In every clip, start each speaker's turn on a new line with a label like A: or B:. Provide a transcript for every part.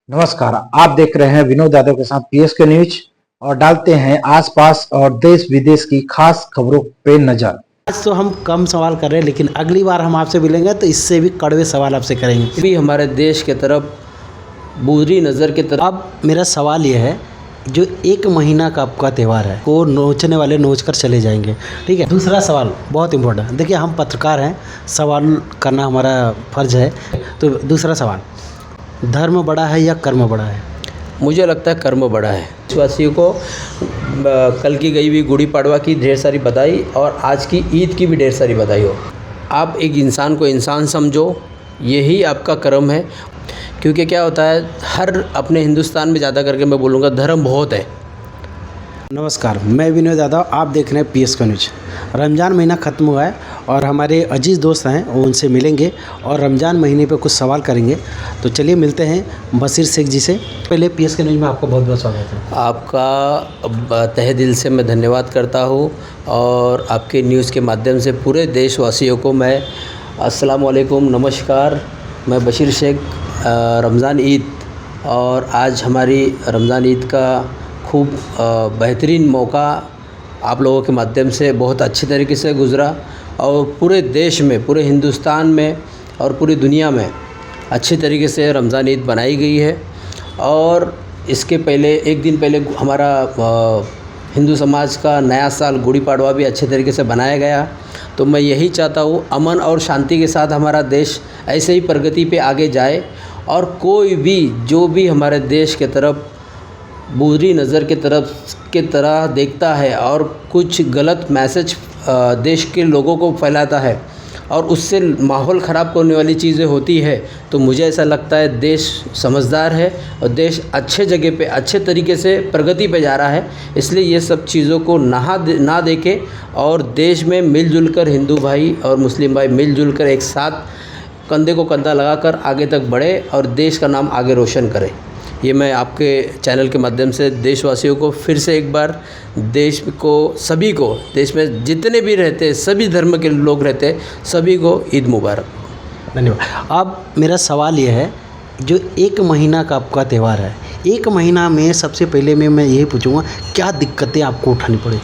A: नमस्कार। आप देख रहे हैं विनोद यादव के साथ पीएसके न्यूज और डालते हैं आसपास और देश विदेश की खास खबरों पे नजर।
B: आज तो हम कम सवाल कर रहे हैं, लेकिन अगली बार हम आपसे मिलेंगे तो इससे भी कड़वे सवाल आपसे करेंगे।
C: भी हमारे देश के तरफ बुरी नज़र की तरफ।
B: अब मेरा सवाल यह है, जो एक महीना का आपका त्यौहार है वो नोचने वाले नोच कर चले जाएंगे, ठीक है। दूसरा सवाल बहुत इम्पोर्टेंट, देखिए हम पत्रकार हैं, सवाल करना हमारा फर्ज है। तो दूसरा सवाल, धर्म बड़ा है या कर्म बड़ा है?
C: मुझे लगता है कर्म बड़ा है। देशवासियों को कल की गई हुई गुड़ी पड़वा की ढेर सारी बधाई और आज की ईद की भी ढेर सारी बधाई हो। आप एक इंसान को इंसान समझो, यही आपका कर्म है। क्योंकि क्या होता है, हर अपने हिंदुस्तान में ज़्यादा करके मैं बोलूँगा धर्म बहुत है।
B: नमस्कार, मैं विनोद यादव, आप देख रहे हैं पीएसके न्यूज। रमज़ान महीना ख़त्म हुआ है और हमारे अजीज़ दोस्त हैं वो उनसे मिलेंगे और रमज़ान महीने पे कुछ सवाल करेंगे। तो चलिए मिलते हैं बशीर शेख जी से। पहले पीएसके न्यूज में आपको बहुत बहुत स्वागत है।
C: आपका तहे दिल से मैं धन्यवाद करता हूँ और आपके न्यूज़ के माध्यम से पूरे देशवासियों को मैं अस्सलाम वालेकुम, नमस्कार। मैं बशीर शेख। रमज़ान ईद और आज हमारी रमज़ान ईद का खूब बेहतरीन मौका आप लोगों के माध्यम से बहुत अच्छी तरीके से गुज़रा और पूरे देश में, पूरे हिंदुस्तान में और पूरी दुनिया में अच्छी तरीके से रमज़ान ईद बनाई गई है। और इसके पहले एक दिन पहले हमारा हिंदू समाज का नया साल गुड़ी पड़वा भी अच्छे तरीके से बनाया गया। तो मैं यही चाहता हूँ अमन और शांति के साथ हमारा देश ऐसे ही प्रगति पे आगे जाए और कोई भी जो भी हमारे देश के तरफ बुरी नज़र के तरह देखता है और कुछ गलत मैसेज देश के लोगों को फैलाता है और उससे माहौल ख़राब करने वाली चीज़ें होती है, तो मुझे ऐसा लगता है देश समझदार है और देश अच्छे जगह पे अच्छे तरीके से प्रगति पे जा रहा है। इसलिए ये सब चीज़ों को ना देखे और देश में मिलजुल कर हिंदू भाई और मुस्लिम भाई मिलजुल कर एक साथ कंधे को कंधा लगाकर आगे तक बढ़े और देश का नाम आगे रोशन करे। ये मैं आपके चैनल के माध्यम से देशवासियों को फिर से एक बार देश को, सभी को, देश में जितने भी रहते हैं, सभी धर्म के लोग रहते हैं, सभी को ईद मुबारक।
B: धन्यवाद। अब मेरा सवाल यह है, जो एक महीना का आपका त्यौहार है, एक महीना में सबसे पहले मैं यही पूछूंगा, क्या दिक्कतें आपको उठानी पड़ी?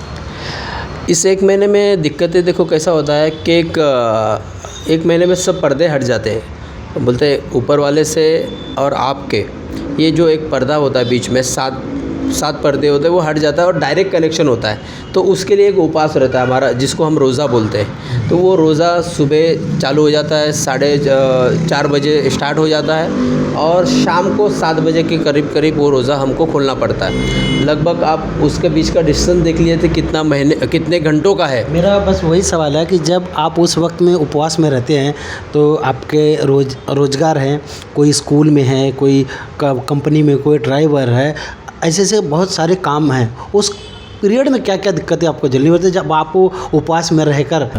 C: इस एक महीने में दिक्कतें देखो कैसा होता है कि एक महीने में सब पर्दे हट जाते हैं। बोलते हैं ऊपर वाले से और आपके ये जो एक पर्दा होता है बीच में, सात पर्दे होते हैं, वो हट जाता है और डायरेक्ट कनेक्शन होता है। तो उसके लिए एक उपवास रहता है हमारा, जिसको हम रोज़ा बोलते हैं। तो वो रोज़ा सुबह चालू हो जाता है, 4:30 बजे स्टार्ट हो जाता है और शाम को 7 बजे के करीब वो रोज़ा हमको खोलना पड़ता है। लगभग आप उसके बीच का डिस्टेंस देख लिए थे कितने घंटों का है।
B: मेरा बस वही सवाल है कि जब आप उस वक्त में उपवास में रहते हैं तो आपके रोज़गार हैं, कोई स्कूल में है, कोई कंपनी में कोई ड्राइवर है, ऐसे बहुत सारे काम हैं। उस पीरियड में क्या क्या दिक्कतें आपको झेलनी पड़ती है जब आप उपवास में रहकर?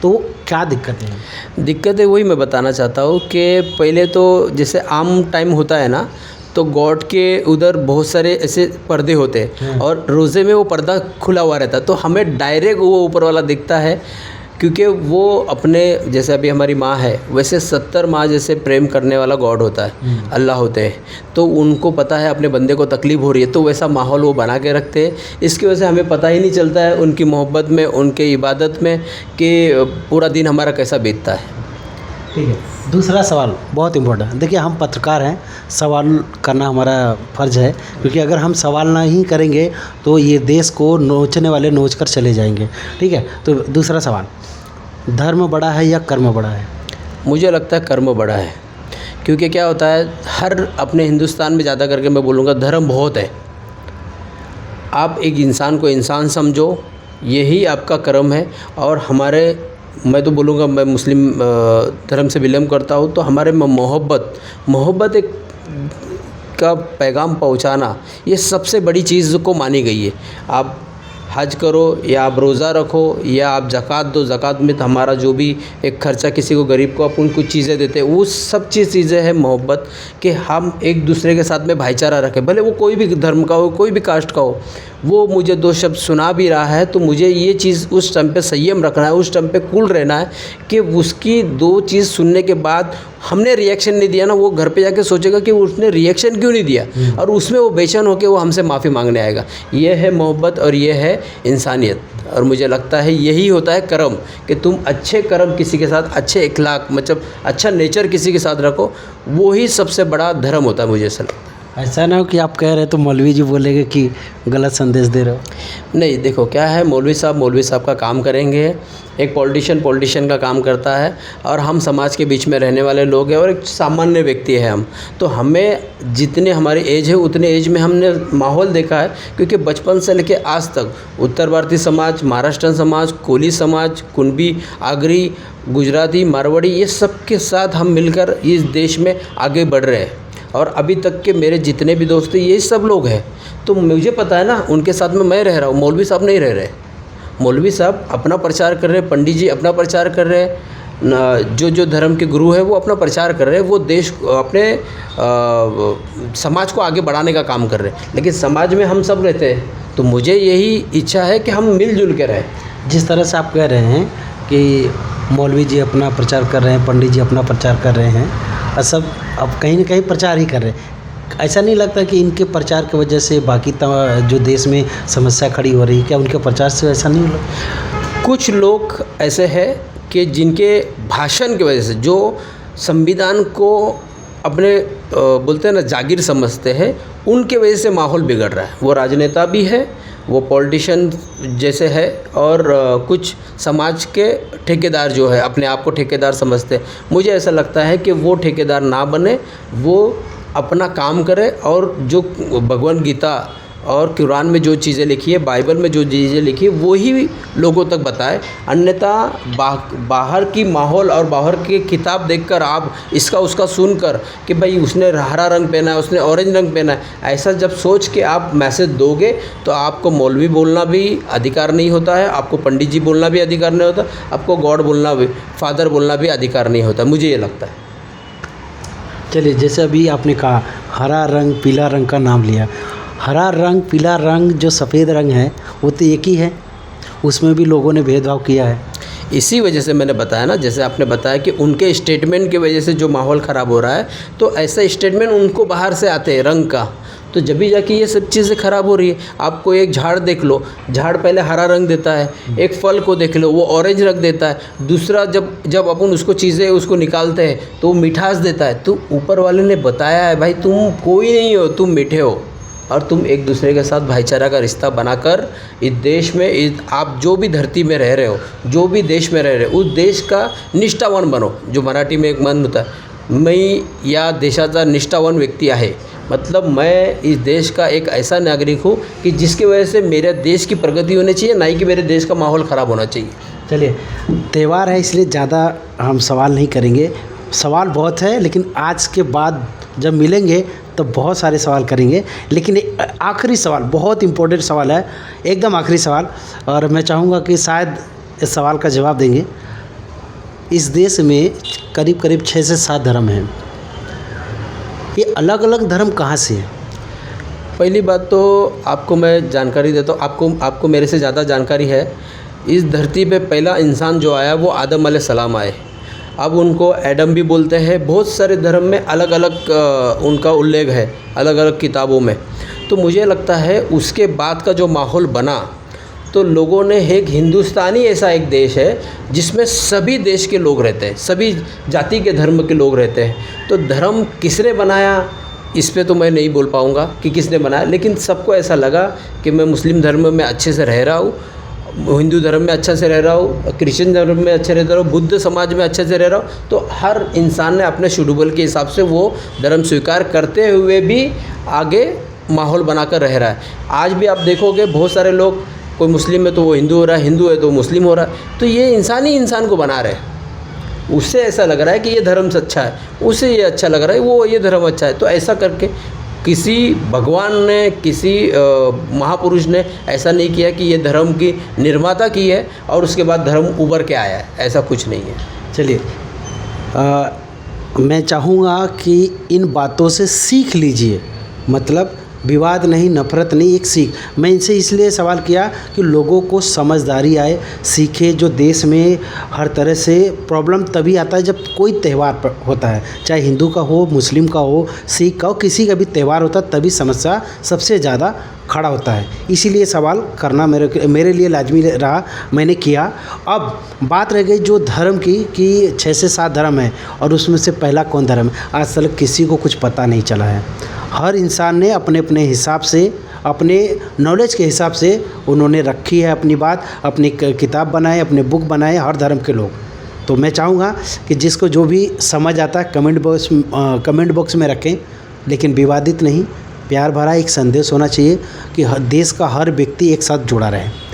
B: तो क्या दिक्कतें हैं?
C: दिक्कतें वही मैं बताना चाहता हूँ कि पहले तो जैसे आम टाइम होता है ना, तो गॉड के उधर बहुत सारे ऐसे पर्दे होते हैं और रोज़े में वो पर्दा खुला हुआ रहता है, तो हमें डायरेक्ट वो ऊपर वाला दिखता है। क्योंकि वो अपने, जैसे अभी हमारी माँ है, वैसे 70 माँ जैसे प्रेम करने वाला गॉड होता है, अल्लाह होते हैं। तो उनको पता है अपने बंदे को तकलीफ़ हो रही है, तो वैसा माहौल वो बना के रखते हैं। इसकी वजह से हमें पता ही नहीं चलता है उनकी मोहब्बत में, उनके इबादत में, कि पूरा दिन हमारा कैसा बीतता है।
B: ठीक है। दूसरा सवाल बहुत इम्पोर्टेंट, देखिए हम पत्रकार हैं, सवाल करना हमारा फ़र्ज़ है, क्योंकि अगर हम सवाल नहीं करेंगे तो ये देश को नोचने वाले नोच कर चले जाएंगे, ठीक है। तो दूसरा सवाल, धर्म बड़ा है या कर्म बड़ा है?
C: मुझे लगता है कर्म बड़ा है। क्योंकि क्या होता है, हर अपने हिंदुस्तान में ज़्यादा करके मैं बोलूँगा धर्म बहुत है। आप एक इंसान को इंसान समझो, यही आपका कर्म है। और मैं तो बोलूँगा, मैं मुस्लिम धर्म से बिलोंग करता हूँ, तो हमारे में मोहब्बत एक का पैगाम पहुँचाना, ये सबसे बड़ी चीज़ को मानी गई है। आप हज करो या आप रोज़ा रखो या आप ज़कात दो, ज़कात में तो हमारा जो भी एक खर्चा किसी को, गरीब को अपन कुछ चीज़ें देते हैं, वो सब चीज़ें हैं मोहब्बत, कि हम एक दूसरे के साथ में भाईचारा रखें, भले वो कोई भी धर्म का हो, कोई भी कास्ट का हो। वो मुझे 2 शब्द सुना भी रहा है तो मुझे ये चीज़ उस टाइम पे संयम रखना है, उस टाइम पे कूल रहना है कि उसकी 2 चीज़ सुनने के बाद हमने रिएक्शन नहीं दिया ना, वो घर पे जाके सोचेगा कि उसने रिएक्शन क्यों नहीं दिया, और उसमें वो बेचैन होकर वो हमसे माफ़ी मांगने आएगा। ये है मोहब्बत और ये है इंसानियत। और मुझे लगता है यही होता है कर्म, कि तुम अच्छे कर्म किसी के साथ, अच्छे इखलाक मतलब अच्छा नेचर किसी के साथ रखो, वो ही सबसे बड़ा धर्म होता है, मुझे ऐसा लगता है।
B: ऐसा ना हो कि आप कह रहे तो मौलवी जी बोलेंगे कि गलत संदेश दे रहे हो।
C: नहीं, देखो क्या है, मौलवी साहब का काम करेंगे, एक पॉलिटिशियन का काम करता है, और हम समाज के बीच में रहने वाले लोग हैं और एक सामान्य व्यक्ति है हम। तो हमें जितने हमारी एज है उतने एज में हमने माहौल देखा है, क्योंकि बचपन से लेकर आज तक उत्तर भारतीय समाज, महाराष्ट्रन समाज, कोली समाज, कुणबी, आगरी, गुजराती, मारवाड़ी, ये सब के साथ हम मिलकर इस देश में आगे बढ़ रहे हैं। और अभी तक के मेरे जितने भी दोस्त हैं ये सब लोग हैं, तो मुझे पता है ना, उनके साथ में मैं रह रहा हूँ, मौलवी साहब नहीं रह रहे। मौलवी साहब अपना प्रचार कर रहे हैं, पंडित जी अपना प्रचार कर रहे हैं, जो धर्म के गुरु हैं वो अपना प्रचार कर रहे हैं, वो देश अपने समाज को आगे बढ़ाने का काम कर रहे हैं। लेकिन समाज में हम सब रहते हैं, तो मुझे यही इच्छा है कि हम मिलजुल के रहें।
B: जिस तरह से आप कह रहे हैं कि मौलवी जी अपना प्रचार कर रहे हैं, पंडित जी अपना प्रचार कर रहे हैं, और सब अब कहीं ना कहीं प्रचार ही कर रहे हैं, ऐसा नहीं लगता कि इनके प्रचार की वजह से बाकी जो देश में समस्या खड़ी हो रही है, क्या उनके प्रचार से ऐसा नहीं हो?
C: कुछ लोग ऐसे हैं कि जिनके भाषण की वजह से, जो संविधान को अपने बोलते हैं ना जागीर समझते हैं, उनके वजह से माहौल बिगड़ रहा है। वो राजनेता भी है, वो पॉलिटिशियन जैसे है, और कुछ समाज के ठेकेदार जो है अपने आप को ठेकेदार समझते हैं। मुझे ऐसा लगता है कि वो ठेकेदार ना बने, वो अपना काम करे, और जो भगवद गीता और कुरान में जो चीज़ें लिखी है, बाइबल में जो चीज़ें लिखी है, वो ही लोगों तक बताए। अन्यथा बाहर की माहौल और बाहर की किताब देखकर आप इसका उसका सुनकर कि भाई उसने हरा रंग पहना है, उसने ऑरेंज रंग पहना है, ऐसा जब सोच के आप मैसेज दोगे तो आपको मौलवी बोलना भी अधिकार नहीं होता है, आपको पंडित जी बोलना भी अधिकार नहीं होता, आपको गॉड बोलना भी, फादर बोलना भी अधिकार नहीं होता, मुझे ये लगता है।
B: चलिए, जैसे अभी आपने कहा हरा रंग पीला रंग का नाम लिया, हरा रंग पीला रंग जो सफ़ेद रंग है वो तो एक ही है, उसमें भी लोगों ने भेदभाव किया है।
C: इसी वजह से मैंने बताया ना, जैसे आपने बताया कि उनके स्टेटमेंट की वजह से जो माहौल ख़राब हो रहा है, तो ऐसा स्टेटमेंट उनको बाहर से आते हैं रंग का, तो जब भी जाके ये सब चीज़ें ख़राब हो रही है। आपको एक झाड़ देख लो, झाड़ पहले हरा रंग देता है, एक फल को देख लो वो ऑरेंज रंग देता है, दूसरा जब अपन उसको चीज़ें उसको निकालते हैं तो वो मिठास देता है। तो ऊपर वाले ने बताया है भाई तुम कोई नहीं हो, तुम मीठे हो, और तुम एक दूसरे के साथ भाईचारा का रिश्ता बनाकर इस देश में आप जो भी धरती में रह रहे हो, जो भी देश में रह रहे हो, उस देश का निष्ठावान बनो। जो मराठी में एक मन होता है, मी या देशाचा निष्ठावान व्यक्ति आहे, मतलब मैं इस देश का एक ऐसा नागरिक हूँ कि जिसकी वजह से मेरे देश की प्रगति होनी चाहिए, ना कि मेरे देश का माहौल ख़राब होना चाहिए।
B: चलिए, त्यौहार है इसलिए ज़्यादा हम सवाल नहीं करेंगे, सवाल बहुत है, लेकिन आज के बाद जब मिलेंगे तो बहुत सारे सवाल करेंगे। लेकिन आखिरी सवाल, बहुत इम्पोर्टेंट सवाल है, एकदम आखिरी सवाल, और मैं चाहूँगा कि शायद इस सवाल का जवाब देंगे। इस देश में करीब करीब 6 से 7 धर्म हैं, ये अलग अलग धर्म कहाँ से हैं?
C: पहली बात तो आपको मैं जानकारी देता हूँ, आपको मेरे से ज़्यादा जानकारी है। इस धरती पे पहला इंसान जो आया वो आदम अलैहिस्सलाम आए, अब उनको एडम भी बोलते हैं। बहुत सारे धर्म में अलग अलग उनका उल्लेख है, अलग अलग किताबों में। तो मुझे लगता है उसके बाद का जो माहौल बना, तो लोगों ने एक हिंदुस्तानी ऐसा एक देश है जिसमें सभी देश के लोग रहते हैं, सभी जाति के धर्म के लोग रहते हैं। तो धर्म किसने बनाया इस पे तो मैं नहीं बोल पाऊँगा कि किसने बनाया, लेकिन सबको ऐसा लगा कि मैं मुस्लिम धर्म में अच्छे से रह रहा हूँ, हिंदू धर्म में अच्छे से रह रहा हूँ, क्रिश्चियन धर्म में अच्छे रह रहा हूँ, बुद्ध समाज में अच्छे से रह रहा हूँ। तो हर इंसान ने अपने शेड्यूल के हिसाब से वो धर्म स्वीकार करते हुए भी आगे माहौल बनाकर रह रहा है। आज भी आप देखोगे बहुत सारे लोग, कोई मुस्लिम है तो वो हिंदू हो रहा है, हिंदू है तो मुस्लिम हो रहा है। तो ये इंसान ही इंसान को बना रहे हैं। उससे ऐसा लग रहा है कि ये धर्म अच्छा है, उससे ये अच्छा लग रहा है वो ये धर्म अच्छा है। तो ऐसा करके किसी भगवान ने, किसी महापुरुष ने ऐसा नहीं किया कि ये धर्म की निर्माता की है और उसके बाद धर्म उभर के आया है, ऐसा कुछ नहीं है।
B: चलिए, मैं चाहूँगा कि इन बातों से सीख लीजिए, मतलब विवाद नहीं, नफरत नहीं, एक सीख। मैं इनसे इसलिए सवाल किया कि लोगों को समझदारी आए, सीखे। जो देश में हर तरह से प्रॉब्लम तभी आता है जब कोई त्यौहार होता है, चाहे हिंदू का हो, मुस्लिम का हो, सिख का हो, किसी का भी त्यौहार होता है तभी समस्या सबसे ज़्यादा खड़ा होता है। इसीलिए सवाल करना मेरे लिए लाजमी रहा, मैंने किया। अब बात रह गई जो धर्म की कि 6 से 7 धर्म है और उसमें से पहला कौन धर्म है, आज तक किसी को कुछ पता नहीं चला है। हर इंसान ने अपने अपने हिसाब से, अपने नॉलेज के हिसाब से उन्होंने रखी है अपनी बात, अपनी किताब बनाए, अपने बुक बनाए हर धर्म के लोग। तो मैं चाहूँगा कि जिसको जो भी समझ आता है कमेंट बॉक्स में रखें, लेकिन विवादित नहीं, प्यार भरा एक संदेश होना चाहिए कि देश का हर व्यक्ति एक साथ जुड़ा रहे।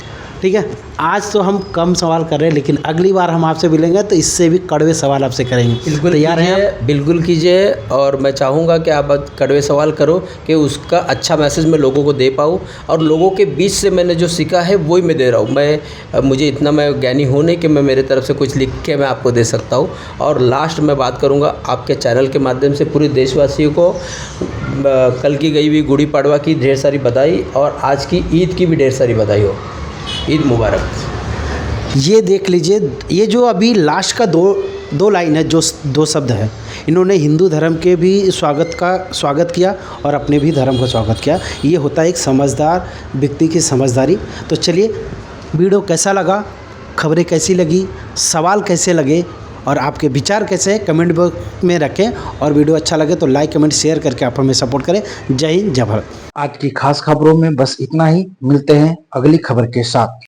B: ठीक है, आज तो हम कम सवाल कर रहे हैं, लेकिन अगली बार हम आपसे मिलेंगे तो इससे भी कड़वे सवाल आपसे करेंगे।
C: बिल्कुल
B: तैयार हैं आप?
C: बिल्कुल कीजिए। और मैं चाहूँगा कि आप कड़वे सवाल करो कि उसका अच्छा मैसेज मैं लोगों को दे पाऊँ, और लोगों के बीच से मैंने जो सीखा है वही मैं दे रहा हूँ। मुझे इतना मैं ज्ञानी हूँ नहीं कि मैं मेरे तरफ से कुछ लिख के मैं आपको दे सकता हूँ। और लास्ट में बात करूँगा आपके चैनल के माध्यम से पूरे देशवासियों को कल की गई हुई गुड़ी पड़वा की ढेर सारी बधाई, और आज की ईद की भी ढेर सारी बधाई हो। ईद मुबारक।
B: ये देख लीजिए, ये जो अभी लास्ट का दो लाइन है, जो 2 शब्द है, इन्होंने हिंदू धर्म के भी स्वागत किया और अपने भी धर्म का स्वागत किया। ये होता है एक समझदार व्यक्ति की समझदारी। तो चलिए, वीडियो कैसा लगा, खबरें कैसी लगी, सवाल कैसे लगे और आपके विचार कैसे हैं, कमेंट बॉक्स में रखें। और वीडियो अच्छा लगे तो लाइक, कमेंट, शेयर करके आप हमें सपोर्ट करें। जय हिंद, जय भारत।
A: आज की खास खबरों में बस इतना ही। मिलते हैं अगली खबर के साथ।